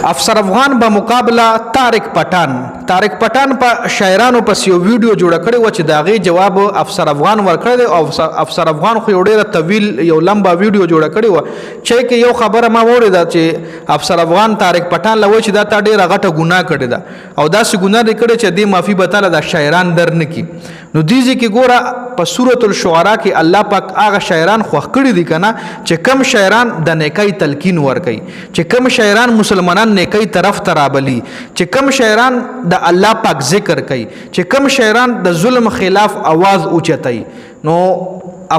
افسر افغان په مقابله طارق پټان په شاعرانو پس یو ویډیو جوړ کړی و چې دا غي جواب افسر افغان ورکړی او افسر افغان خو ډیره طویل یو لمبا ویډیو جوړ کړی و چې کې یو خبره ما وریده چې افسر افغان طارق پټان لوي چې دا تا ډیره غټه ګناه کړی دا او دا سې ګناه کړی چې دې معافي بتاله دا شاعران درنه کی نو دیږي کې ګوره په سورۃ الشعراء کې الله پاک هغه شاعران خوښ کړی دي کنه چې کم شاعران د نیکۍ تلقین ور کوي چې کم شاعران مسلمانان نیکۍ طرف ته رابلی چې کم شاعران د الله پاک ذکر کوي چې کم شاعران د ظلم خلاف आवाज اوچتای نو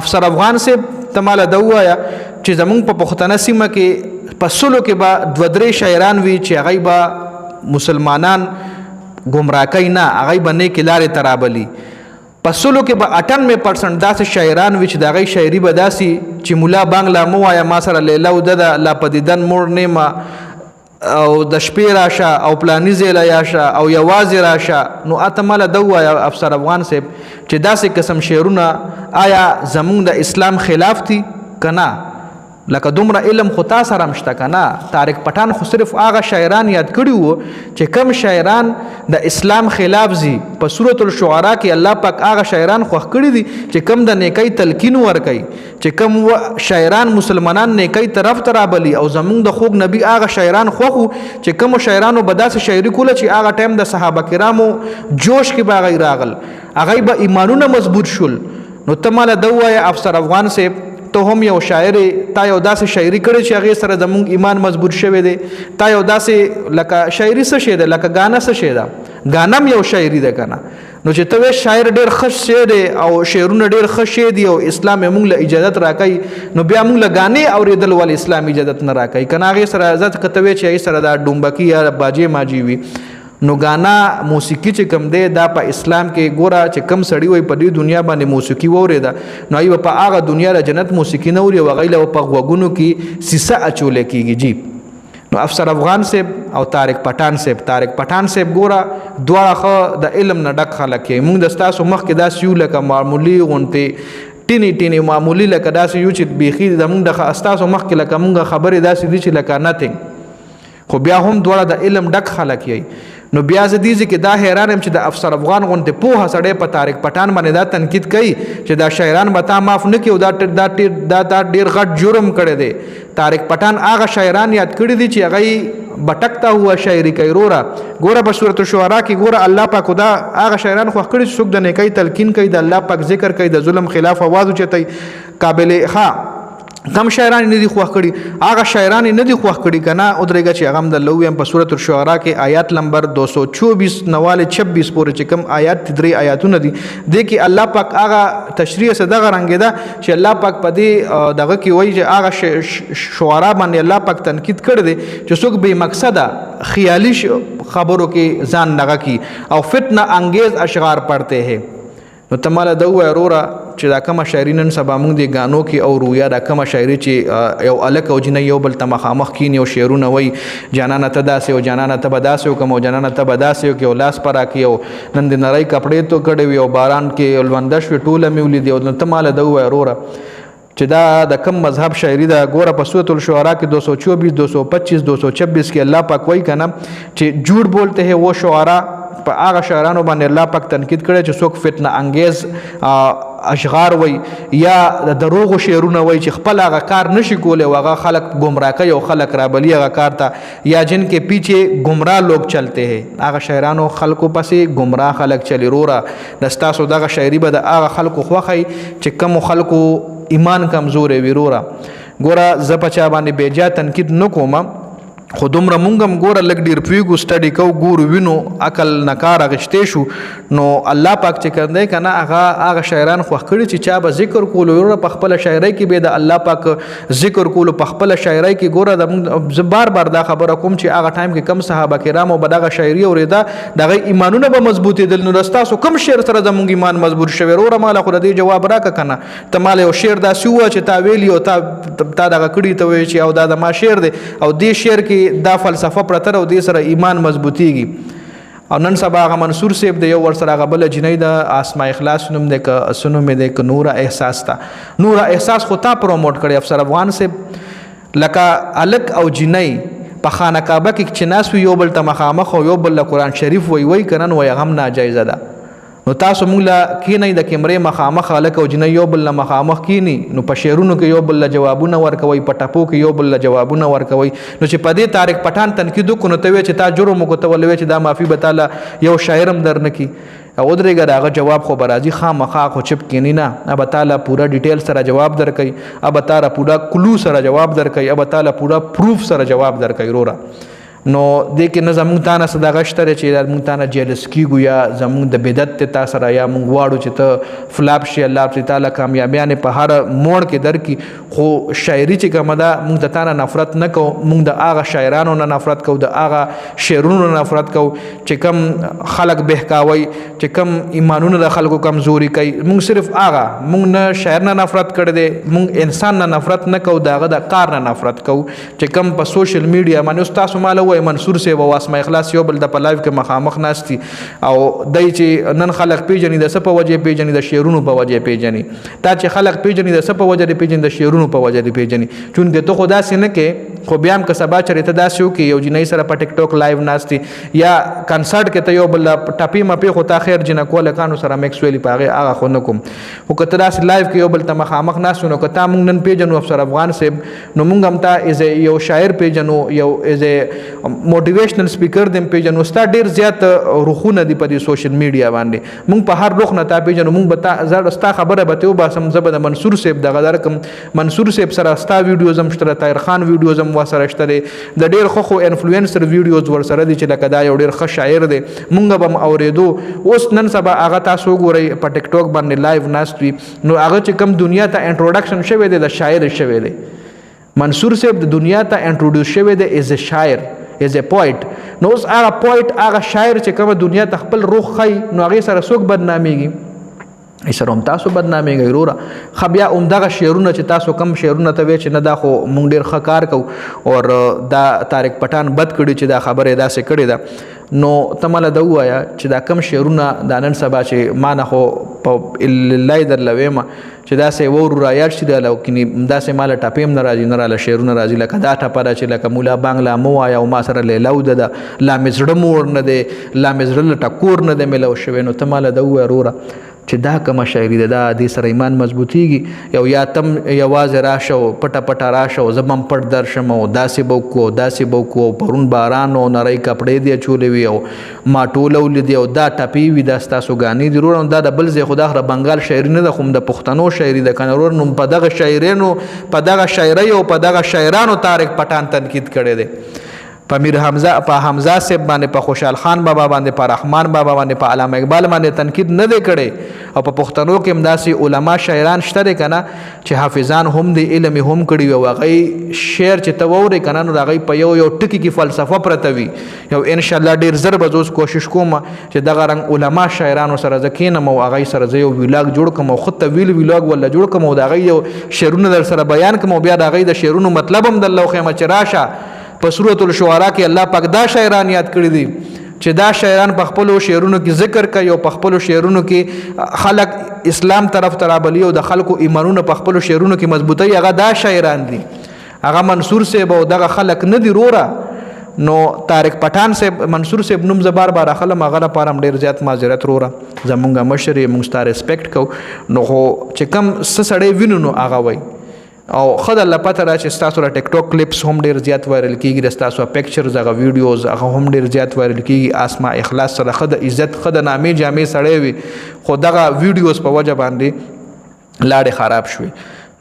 افسر افغان سے تماله دوایا چې زمونږ په پښتنه سیمه کې په سلو کې با دو درې شاعران وی چې هغه با مسلمانان گمراه کوي نه هغه باندې کې لارې ترابلی پسلو کې به 98% داسې شاعران وي چې د هغې شاعري به داسې چې مولا بانګلا مو وایه ما سره لیلا او ده لا په دیدن موړ نیمه او د شپې راشه او پلاني ځای له یاشه او یوازې راشه نو اته ماله ده ووایه افسر افغان صاحب چې داسې قسم شعرونه آیا زمونږ د اسلام خلاف دي که نه لکه دومره علم خو تا سره مشته که نه طارق پټان خو صرف هغه شاعران یاد کړي وو چې کم شاعران د اسلام خلاف زی په سورۃ الشعراء کې الله پاک هغه شاعران خوښ کړي دي چې کم د نیکۍ تلقین ورکوي چې کم شاعران مسلمانان نیکۍ طرف ته رابلي او زمونږ د خوږ نبي هغه شاعران خوښ چې کم شاعرانو به داسې شاعري کوله چې هغه ټایم د صحابه کرامو جوش کې به هغوی راغل هغوی به ایمانونه مضبوط شول نو ته ماله ده ووایه افسر افغان صاحب ته هم یو شاعر تا یو داسې شاعري کړې چې هغې سره زمونږ ایمان مضبوط شوی دی تا یو داسې لکه شاعري څه شی دی لکه ګانه څه شی ده ګانه هم یو شاعري ده که نه نو چې ته وایې شاعر ډېر ښه شی دی او شعرونه ډېر ښه شی دي او اسلام یې موږ له اجازت راکوي نو بیا موږ له ګانې اورېدل ولې اسلام اجازت نه راکوي که نه هغې سره ځکه که ته وایې چې هغې سره دا ډومبکي یا باجې ماجي وي نو غانا موسیقي چې کم دی دا په اسلام کې ګوره چې کم سړی وي په دې دنیا باندې موسیقي واورېده نو هغوی په هغه دنیا د جنت موسیقي نه اوري او هغوی له په غوږونو کې سیسه اچولی کېږي جی نو افسر افغان صاحب او طارق پټان صاحب ګوره دواړه ښه د علم نه ډک خلک یې موږ د ستاسو مخکې داسې یو لکه معمولي غوندې ټینې معمولي لکه داسې یو چې بیخي زموږ د ستاسو مخکې لکه موږ خبرې داسې دي چې لکه نتنګ خو بیا هم دواړه د علم ډک خلک یې نو بیا زه دې کې دا حیران یم چې د افسر افغان غوندې پوهه سړی په طارق پټان باندې دا تنقید کوي چې دا شاعران به تا معاف نه کړي او دا ډېر غټ جرم کړی دی طارق پټان هغه شاعران یاد کړي دي چې هغوی بټکتا هوا شاعري کوي ګوره په سورۃ الشعراء کې ګوره الله پاک دا هغه شاعران خوښ کړي چې څوک د نیکۍ تلقین کوي د الله پاک ذکر کوي د ظلم خلاف आवाज اوچتوي قابل کم شاعران نه دي خوښ کړي هغه شاعران نه دي خوښ کړي که نه ودرېږه چې هغه هم د لویم په سورۃ الشعراء کې آیات نمبر 224 نواله 26 پورې چې کم آیات درې آیاتونه دي دې کې الله پاک هغه تشریح څه دغه رنګې ده چې الله پاک په دې دغه کې وایي چې هغه شعرا باندې الله پاک تنقید کړی دی چې څوک بې مقصده خیالي خبرو کې ځان دغه کی او فتنه انگیز اشعار پڑھتے ہیں نو تماله ده ووایه وروره چې دا کومه شاعري نن سبا موږ د ګانو کې اورو یا دا کومه شاعري چې یو هلک او جینۍ یو بل ته مخامخ کیني او شعرونه وایي جانانه ته داسې او جانانه ته به داسې وکړم او جانانه ته به داسې وکړي او لاس په راکړي او نن د نرۍ کپړې تو کړې وي او باران کې لونده شوې ټوله مې ولیدې او ته ماله ده ووایه وروره چې دا د کم مذهب شاعري ده ګوره په سورۃ الشعراء کې 224 225 226 کې الله پاک وایي که نه چې جھوٹ بولتے ہیں وہ شعراء په هغه شاعرانو باندې الله پاک تنقید کړی چې څوک فتنه انگیز اشعار وای یا د دروغو شعرونه وای چې خپل هغه کار نشي کولی او هغه خلک گمراه کوي او خلک رابلی هغه کار ته یا جن کې پیچھے گمراه لوگ چلتے ہیں هغه شاعرانو خلکو پسې گمراه خلک چلی روره د ستاسو دغه شاعري به د هغه خلکو خوښی چې کم خلکو ایمان کمزور وي روره ګوره زه په چا باندې بیجا تنقید نه کوم خو دومره مونږ هم ګوره لږ ډېر پوهېږو سټډي کوو ګورو وینو عقل نه کار اخیستی شو نو الله پاک چې کوم دی که نه هغه شاعران خوښ کړي چې چا به ذکر کولو وروره په خپله شاعرۍ کې به د الله پاک ذکر کولو په خپله شاعرۍ کې ګوره زه بار دا خبره کوم چې هغه ټایم کې کم صحابه کرامو به دغه شاعري اورېده د هغوی ایمانونه به مضبوطېدل نو د ستاسو کوم شعر سره زموږ ایمان مضبوط شوی وروره ماله خو د دې جواب راکړه که نه ته ماله یو شعر داسې ووایه چې تا ویلي او تا دغه کړي ته وایي چې او دا د ما شعر دی او دې شعر کې دا فلسفه پرته او دې سره ایمان مضبوطیږي او نن سبا هغه منصور صاحب د یو ورسره هغه بله جینۍ د آسما اخلاص نوم دی که څه نوم یې دی که نوره احساس ته نوره احساس خو تا پروموټ کړی افسر افغان صاحب لکه هلک او جینۍ په خانه کعبه کې چې ناس وي یو بل ته مخامخ او یو بل له قرآن شریف وی کنن وی هم ناجایزه ده. نو تاسو مونږ له کینئ د کیمرې مخامخ هلک او جنۍ یو بل له مخامخ کینی نو په شعرونو کې یو بل له جوابونه ورکوئ، په ټپو کې یو بل له جوابونه ورکوئ. نو چې په دې طارق پټان تنقید وکړو نو ته وایې چې تا جرم وکړو، ته ولې وایې چې دا معافي به تاله یو شاعر هم در نه کړي. ودرېږه د هغه جواب خو به راځي، خامخا خو چپ کینی نه، به تاله پوره ډیټیل سره جواب درکوي، به تاله پوره کلو سره جواب درکوي، به تاله پوره پروف سره جواب درکوي. وروره نو دې کې نه زمونږ تا نه څه دغه شته دی چې مونږ تا نه جیلس کېږو یا زمونږ د بدعت دی تا سره، یا مونږ غواړو چې ته فلاپ شي، الله تعالی کامیابیانې په هر موړ کې درکړي. خو شاعري چې کومه ده مونږ د تا نه نفرت نه کوو، مونږ د هغه شاعرانو نه نفرت کوو، د هغه شعرونو نه نفرت کوو چې کم خلک بهکاوي، چې کم ایمانونه د خلکو کمزوري کوي. مونږ صرف هغه، مونږ نه شاعر نه نفرت کړی دی، مونږ انسان نه نفرت نه کوو، د هغه د کار نه نفرت کوو چې کم په سوشل میډیا باندې اوس تاسو ماله منصور صاحب او اسماء اخلاص یو بل د په لایو کې مخامخ ناستي او دای چې نن خلک پیژني د څه په وجه پیژني، د شعرونو په وجه پیژني. تا چې خلک پیژني د څه په وجه پیژني، د شعرونو په وجه پیژني. چونکه ته خو داسې نه کې، خو بیا هم که سبا چېرې ته داسې وکړې یو جنۍ سره په ټیک ټاک لایو ناستي یا کنسرټ کې ته یو بل ټپي مپې خو تا خیر جنکو هلکانو سره میکس ویلي په هغې هغه خو نه کوم. خو که ته داسې لایو کې یو بل ته مخامخ ناست نو که تا مونږ نن پیژنو افسر افغان صاحب نو مونږ هم تا ایز یو شاعر پیژنو، یو ایز موټیویشنل سپیکر دیم پیژنو. ستا ډېر زیات رخونه دي په دې سوشل میډیا باندې، مونږ په هر رخ نه تا پیژنو. مونږ به ستا خبره به ته وباسم، زه به د منصور صاحب دغه درکم، منصور صاحب سره ستا ویډیوز هم شته، طاهر خان ویډیوز هم ورسره شته دی، د ډېر ښه خو انفلوئنسر ویډیوز ورسره دي چې لکه دا یو ډېر ښه شاعر دی، مونږ به هم اورېدو. اوس نن سبا هغه تاسو وګورئ په ټیک ټاک باندې لایو ناست وي، نو هغه چې کوم دنیا ته انټروډکشن شوی دی د شاعر شوی دی. منصور صاحب د دنیا ته انټروډیوس شوی دی ایز ا شاعر، ایز ا پویټ. نو اوس هغه پویټ، هغه شاعر چې کومه دنیا ته خپل روح ښایي نو هغې سره څوک بدنامېږي؟ سره هم تاسو بدنامېږئ. وروره ښه بیا همدغه شعرونه چې تاسو کم شعرونه ته وایئ چې نه دا خو مونږ ډېر ښه کار کوو او دا طارق پټان بد کړي چې دا خبره یې داسې کړې ده، نو ته مله دا ووایه چې دا کم شعرونه دا نن سبا چې ما نه خو په لله درله ویمه چې داسې وورو را یاد شي دله کنې داسې ماله ټپې هم نه راځي، نه راله شعرونه راځي لکه دا ټپه ده چې لکه مولا بانګ لا مه وایه او ما سره لیلا وده ده، لا مې زړه موړ نه دی، لا مې زړه له ټکور نه دی میلاو شوی. نو ته ماله دا ووایه وروره چې دا کومه شاعري ده، دا دې سره ایمان مضبوطیږي. یو یا تم یوازې راشه او پټه پټه راشه او زه به هم پټ درشم او داسې به وکړو داسې به وکړو، پرون باران او نری کپړې دې اچولې وي او ما ټوله ولیدې او دا ټپې وي، دا ستاسو ګانې دي وروره. دا د بل ځای خو دا خره بنګال شاعري نه ده، خو د پښتنو شاعري ده که نه وروره. نو په دغه شاعرینو، په دغه شاعرۍ او په دغه شاعرانو طارق پټان تنقید کړی دی. په میر حمزه، په حمزه صاحب باندې، په خوشحال خان بابا باندې، په رحمان بابا باندې، په علامه اقبال باندې تنقید نه دی کړی. او په پښتنو کې هم داسې علما شاعران شته دی که نه چې حافظان هم دی، علم هم کړي وي او هغوی شعر چې ته واورئ که نه نو د هغوی په یو یو ټکي کې فلسفه پرته وي. یو انشاءالله ډېر زر به زه اوس کوشش کوم چې دغه رنګ علما شاعرانو سره زه کښېنم او هغوی سره زه یو ویلاګ جوړ کړم او ښه طویل ویلاګ ورله جوړ کړم او د هغوی یو شعرونه در سره بیان کړم او بیا د هغوی د شعرونو مطلب هم درله وښیم چې راشه په سورة الشعراء کې الله پاک دا شاعران یاد کړي دي چې دا شاعران په خپلو شعرونو کې ذکر کوي او په خپلو شعرونو کې خلک اسلام طرف ته رابلي او د خلکو ایمانونه په خپلو شعرونو کې مضبوطوي. هغه دا شاعران دي، هغه منصور صاحب او دغه خلک نه دي وروره. نو طارق پټان صاحب، منصور صاحب نوم زه بار بار اخلم، هغه لپاره هم ډېر زیات معذرت وروره، زمونږ مشر یې، موږ ستا ریسپیکټ کوو. نو خو چې کم څه سړی وینو نو هغه وایي او ښه درله پته را چې ستاسو را ټیک ټاک کلیپس هم ډېر زیات وایرل کېږي، د ستاسو پکچرز هغه ویډیوز هغه هم ډېر زیات وایرل کېږي. اسماء اخلاص سره ښه د عزت، ښه د نامې جامې سړی وي، خو دغه ویډیوز په وجه باندې لاړې خراب شوې.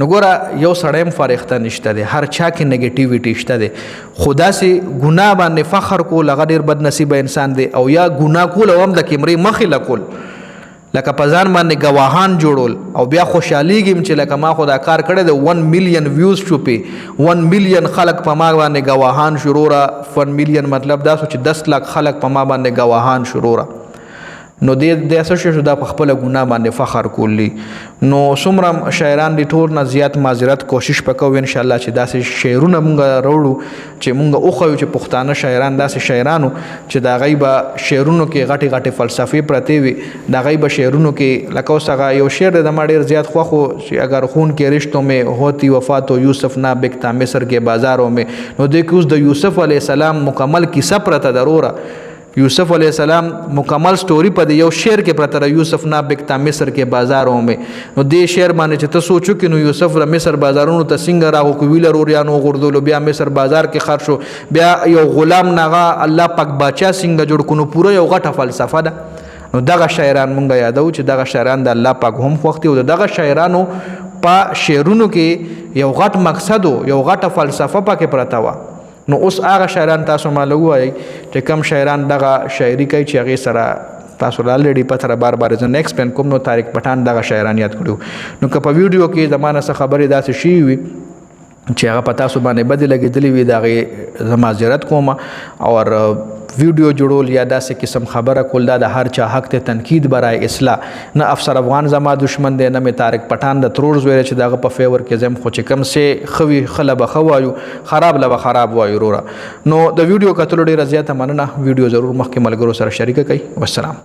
نو ګوره یو سړی هم فارغته نشته دی، هر چا کې نګیټیویټي شته دی، خو داسې ګناه باندې فخر کول هغه ډېر بد نصیبه انسان دی، او یا ګناه کول او هم د کیمرې مخې له کول لکه په ځان باندې ګواهان جوړول او بیا خوشحالیږم چې لکه ما خو دا کار کړی دی 1 ملیون ویوز شو، پې 1 ملیون خلک په ما باندې ګواهان شروع را. 1 ملیون مطلب دا سو چې 10 لک خلک په ما باندې ګواهان شروع را. نو د اساس شو دا په خپل ګناه باندې فخر کولی نو څومره شاعران دي ټول نه زیات معذرت کوشش وکړو ان شاء الله چې داسې شعرونه مونږ راوړو چې مونږ اوخو چې پښتانه شاعران داسې شاعرانو چې دا غیبه شعرونو کې غټي غټي فلسفي پرته وي دا غیبه شعرونو کې لکه اوسه یو شعر د ما ډیر زیات خوخو چې اگر خون کې رشتوں میں ہوتی وفا تو یوسف نہ بکتا مصر کے بازاروں میں نو دیکھ اوس د یوسف علیہ السلام مکمل کیسه پرته ضروره یوسف علیہ السلام مکمل سٹوری په یو شعر کې پرته یوسف نا بکتا مصر کې بازاروں میں نو دې شعر باندې چې ته سوچو کې نو یوسف د مصر بازارونو ته څنګه راغو کو ویل روریانو غردولو بیا مصر بازار کې خرج شو بیا یو غلام نغه الله پاک بچا څنګه جوړ کونو پوره یو غټه فلسفه ده نو دغه شاعران مونږ یادو چې دغه شاعران د الله پاک هم وختي او دغه شاعرانو په شعرونو کې یو غټ مقصد یو غټه فلسفه پکې پرته و نو اوس هغه شاعران تاسو مالو وای چې کم شاعران دغه شاعري کوي چې هغه سره تاسو الریډي پتر بار بار زه نیکسټ پین کوم نو طارق پټان دغه شاعران یاد کړو نو که په ویډیو کې زمانه څخه خبرې داسې شي وي چې هغه پتا سو باندې بد لګېدلی وي دغه زمازرت کوم او ویډیو جوړول یا داسې قسم خبره کول دا د هر چا حق ته تنقید برای اصلاح نه افسر افغان زما دشمن دی نه مې طارق پټان د ترور زوی چې دغه په فیور کې زم خو چې کم سه خوي خلبه خوایو خراب لبه خراب وایو رورا نو د ویډیو کتل ډیره زیاته مننه ویډیو ضرور مخکې ملګرو سره شریک کړئ والسلام